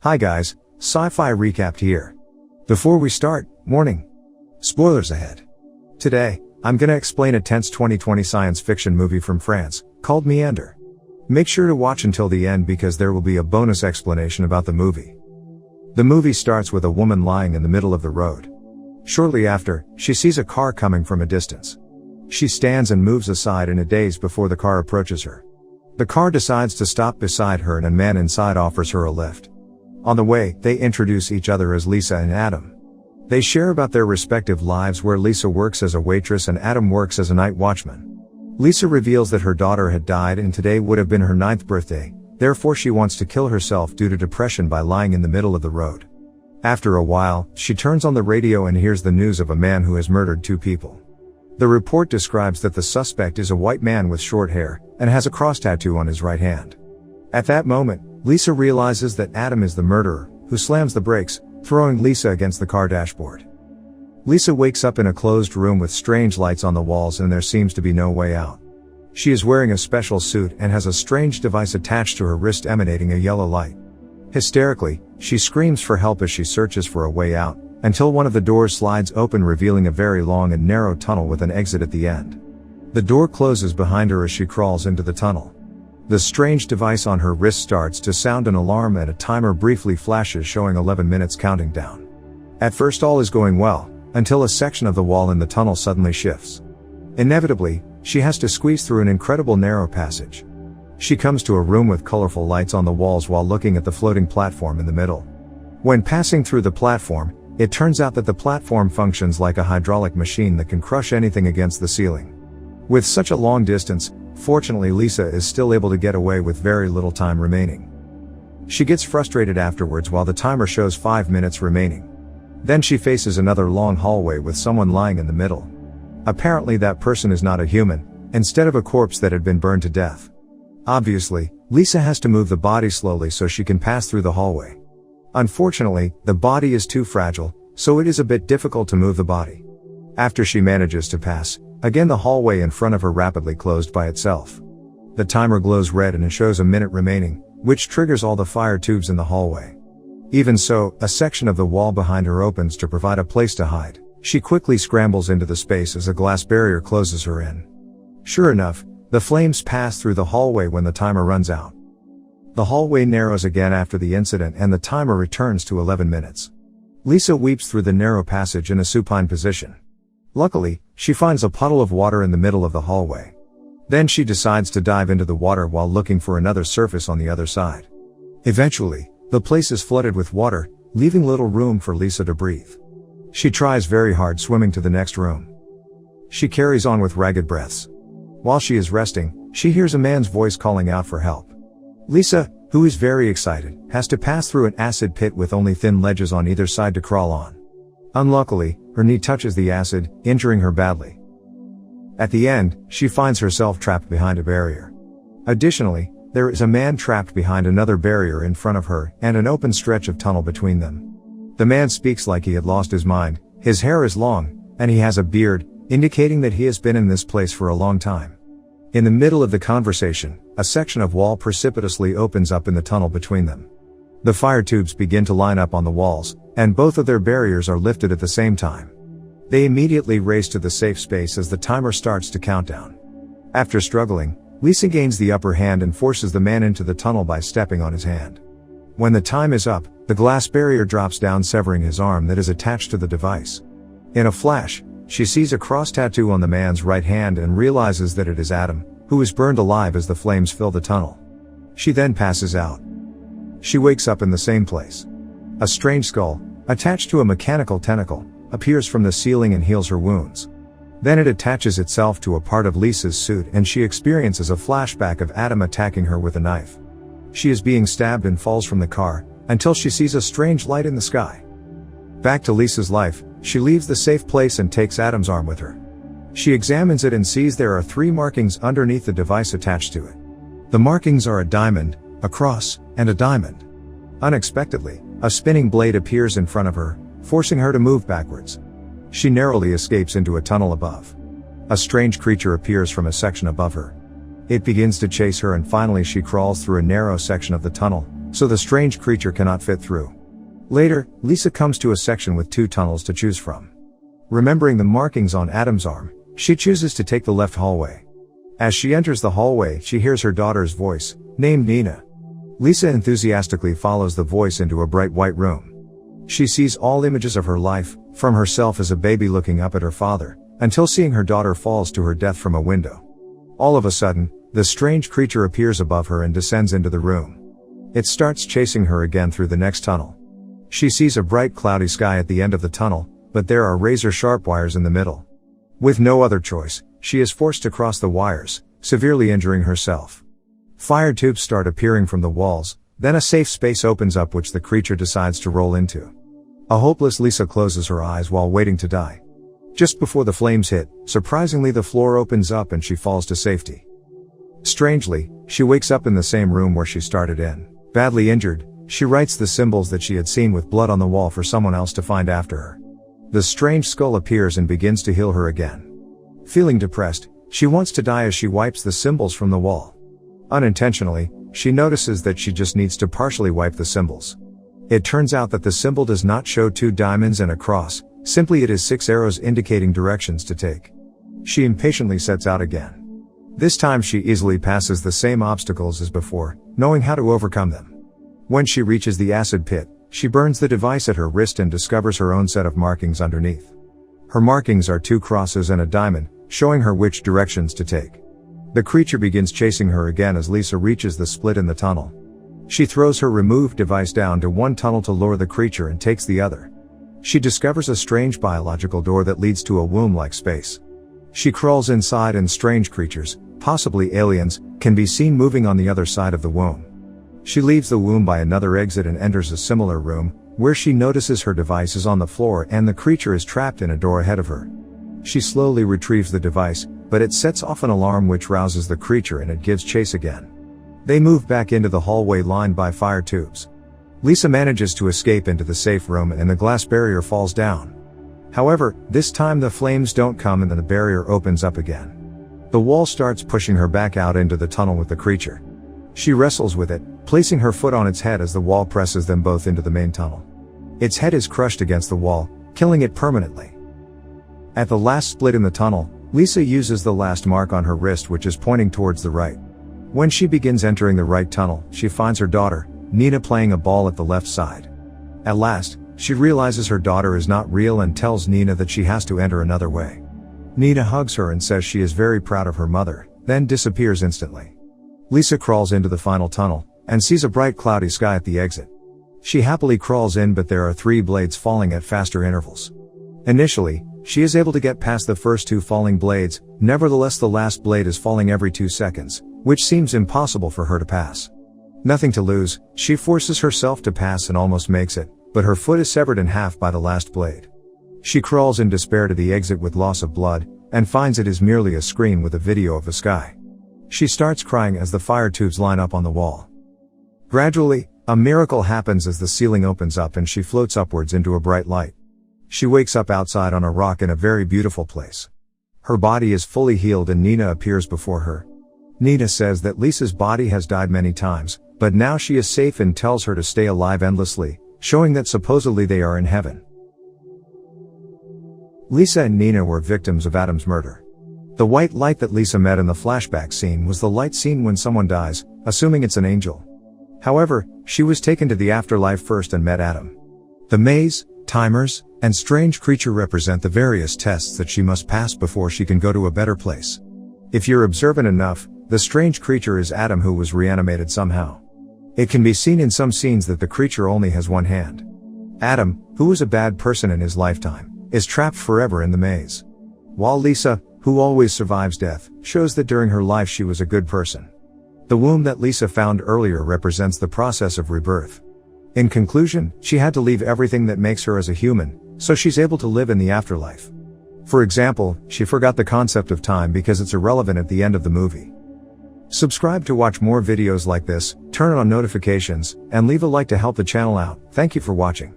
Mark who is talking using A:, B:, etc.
A: Hi guys, Sci-fi Recapped here. Before we start, warning. Spoilers ahead. Today, I'm gonna explain a tense 2020 science fiction movie from France, called Meander. Make sure to watch until the end because there will be a bonus explanation about the movie. The movie starts with a woman lying in the middle of the road. Shortly after, she sees a car coming from a distance. She stands and moves aside in a daze before the car approaches her. The car decides to stop beside her and a man inside offers her a lift. On the way, they introduce each other as Lisa and Adam. They share about their respective lives where Lisa works as a waitress and Adam works as a night watchman. Lisa reveals that her daughter had died and today would have been her 9th birthday, therefore she wants to kill herself due to depression by lying in the middle of the road. After a while, she turns on the radio and hears the news of a man who has murdered 2 people. The report describes that the suspect is a white man with short hair, and has a cross tattoo on his right hand. At that moment, Lisa realizes that Adam is the murderer, who slams the brakes, throwing Lisa against the car dashboard. Lisa wakes up in a closed room with strange lights on the walls and there seems to be no way out. She is wearing a special suit and has a strange device attached to her wrist emanating a yellow light. Hysterically, she screams for help as she searches for a way out, until one of the doors slides open revealing a very long and narrow tunnel with an exit at the end. The door closes behind her as she crawls into the tunnel. The strange device on her wrist starts to sound an alarm and a timer briefly flashes showing 11 minutes counting down. At first all is going well, until a section of the wall in the tunnel suddenly shifts. Inevitably, she has to squeeze through an incredible narrow passage. She comes to a room with colorful lights on the walls while looking at the floating platform in the middle. When passing through the platform, it turns out that the platform functions like a hydraulic machine that can crush anything against the ceiling. With such a long distance, fortunately Lisa is still able to get away with very little time remaining. She gets frustrated afterwards while the timer shows 5 minutes remaining. Then she faces another long hallway with someone lying in the middle. Apparently that person is not a human, instead of a corpse that had been burned to death. Obviously, Lisa has to move the body slowly so she can pass through the hallway. Unfortunately, the body is too fragile, so it is a bit difficult to move the body. After she manages to pass, again the hallway in front of her rapidly closed by itself. The timer glows red and it shows a minute remaining, which triggers all the fire tubes in the hallway. Even so, a section of the wall behind her opens to provide a place to hide. She quickly scrambles into the space as a glass barrier closes her in. Sure enough, the flames pass through the hallway when the timer runs out. The hallway narrows again after the incident and the timer returns to 11 minutes. Lisa weeps through the narrow passage in a supine position. Luckily, she finds a puddle of water in the middle of the hallway. Then she decides to dive into the water while looking for another surface on the other side. Eventually, the place is flooded with water, leaving little room for Lisa to breathe. She tries very hard swimming to the next room. She carries on with ragged breaths. While she is resting, she hears a man's voice calling out for help. Lisa, who is very excited, has to pass through an acid pit with only thin ledges on either side to crawl on. Unluckily, her knee touches the acid, injuring her badly. At the end, she finds herself trapped behind a barrier. Additionally, there is a man trapped behind another barrier in front of her, and an open stretch of tunnel between them. The man speaks like he had lost his mind, his hair is long, and he has a beard, indicating that he has been in this place for a long time. In the middle of the conversation, a section of wall precipitously opens up in the tunnel between them. The fire tubes begin to line up on the walls, and both of their barriers are lifted at the same time. They immediately race to the safe space as the timer starts to count down. After struggling, Lisa gains the upper hand and forces the man into the tunnel by stepping on his hand. When the time is up, the glass barrier drops down severing his arm that is attached to the device. In a flash, she sees a cross tattoo on the man's right hand and realizes that it is Adam, who is burned alive as the flames fill the tunnel. She then passes out. She wakes up in the same place. A strange skull, attached to a mechanical tentacle, appears from the ceiling and heals her wounds. Then it attaches itself to a part of Lisa's suit and she experiences a flashback of Adam attacking her with a knife. She is being stabbed and falls from the car, until she sees a strange light in the sky. Back to Lisa's life, she leaves the safe place and takes Adam's arm with her. She examines it and sees there are 3 markings underneath the device attached to it. The markings are a diamond, a cross, and a diamond. Unexpectedly, a spinning blade appears in front of her, forcing her to move backwards. She narrowly escapes into a tunnel above. A strange creature appears from a section above her. It begins to chase her and finally she crawls through a narrow section of the tunnel, so the strange creature cannot fit through. Later, Lisa comes to a section with 2 tunnels to choose from. Remembering the markings on Adam's arm, she chooses to take the left hallway. As she enters the hallway, she hears her daughter's voice, named Nina. Lisa enthusiastically follows the voice into a bright white room. She sees all images of her life, from herself as a baby looking up at her father, until seeing her daughter falls to her death from a window. All of a sudden, the strange creature appears above her and descends into the room. It starts chasing her again through the next tunnel. She sees a bright cloudy sky at the end of the tunnel, but there are razor-sharp wires in the middle. With no other choice, she is forced to cross the wires, severely injuring herself. Fire tubes start appearing from the walls, then a safe space opens up which the creature decides to roll into. A hopeless Lisa closes her eyes while waiting to die. Just before the flames hit, surprisingly the floor opens up and she falls to safety. Strangely, she wakes up in the same room where she started in. Badly injured, she writes the symbols that she had seen with blood on the wall for someone else to find after her. The strange skull appears and begins to heal her again. Feeling depressed, she wants to die as she wipes the symbols from the wall. Unintentionally, she notices that she just needs to partially wipe the symbols. It turns out that the symbol does not show 2 diamonds and a cross, simply it is 6 arrows indicating directions to take. She impatiently sets out again. This time she easily passes the same obstacles as before, knowing how to overcome them. When she reaches the acid pit, she burns the device at her wrist and discovers her own set of markings underneath. Her markings are 2 crosses and a diamond, showing her which directions to take. The creature begins chasing her again as Lisa reaches the split in the tunnel. She throws her removed device down to one tunnel to lure the creature and takes the other. She discovers a strange biological door that leads to a womb-like space. She crawls inside and strange creatures, possibly aliens, can be seen moving on the other side of the womb. She leaves the womb by another exit and enters a similar room, where she notices her device is on the floor and the creature is trapped in a door ahead of her. She slowly retrieves the device, but it sets off an alarm which rouses the creature and it gives chase again. They move back into the hallway lined by fire tubes. Lisa manages to escape into the safe room and the glass barrier falls down. However, this time the flames don't come and then the barrier opens up again. The wall starts pushing her back out into the tunnel with the creature. She wrestles with it, placing her foot on its head as the wall presses them both into the main tunnel. Its head is crushed against the wall, killing it permanently. At the last split in the tunnel, Lisa uses the last mark on her wrist which is pointing towards the right. When she begins entering the right tunnel, she finds her daughter, Nina, playing a ball at the left side. At last, she realizes her daughter is not real and tells Nina that she has to enter another way. Nina hugs her and says she is very proud of her mother, then disappears instantly. Lisa crawls into the final tunnel, and sees a bright cloudy sky at the exit. She happily crawls in but there are 3 blades falling at faster intervals. Initially, she is able to get past the first 2 falling blades, nevertheless the last blade is falling every 2 seconds, which seems impossible for her to pass. Nothing to lose, she forces herself to pass and almost makes it, but her foot is severed in half by the last blade. She crawls in despair to the exit with loss of blood, and finds it is merely a screen with a video of the sky. She starts crying as the fire tubes line up on the wall. Gradually, a miracle happens as the ceiling opens up and she floats upwards into a bright light. She wakes up outside on a rock in a very beautiful place. Her body is fully healed and Nina appears before her. Nina says that Lisa's body has died many times, but now she is safe and tells her to stay alive endlessly, showing that supposedly they are in heaven. Lisa and Nina were victims of Adam's murder. The white light that Lisa met in the flashback scene was the light seen when someone dies, assuming it's an angel. However, she was taken to the afterlife first and met Adam. The maze, timers, and strange creature represent the various tests that she must pass before she can go to a better place. If you're observant enough, the strange creature is Adam, who was reanimated somehow. It can be seen in some scenes that the creature only has one hand. Adam, who was a bad person in his lifetime, is trapped forever in the maze. While Lisa, who always survives death, shows that during her life she was a good person. The womb that Lisa found earlier represents the process of rebirth. In conclusion, she had to leave everything that makes her as a human, so she's able to live in the afterlife. For example, she forgot the concept of time because it's irrelevant at the end of the movie. Subscribe to watch more videos like this, turn on notifications, and leave a like to help the channel out. Thank you for watching.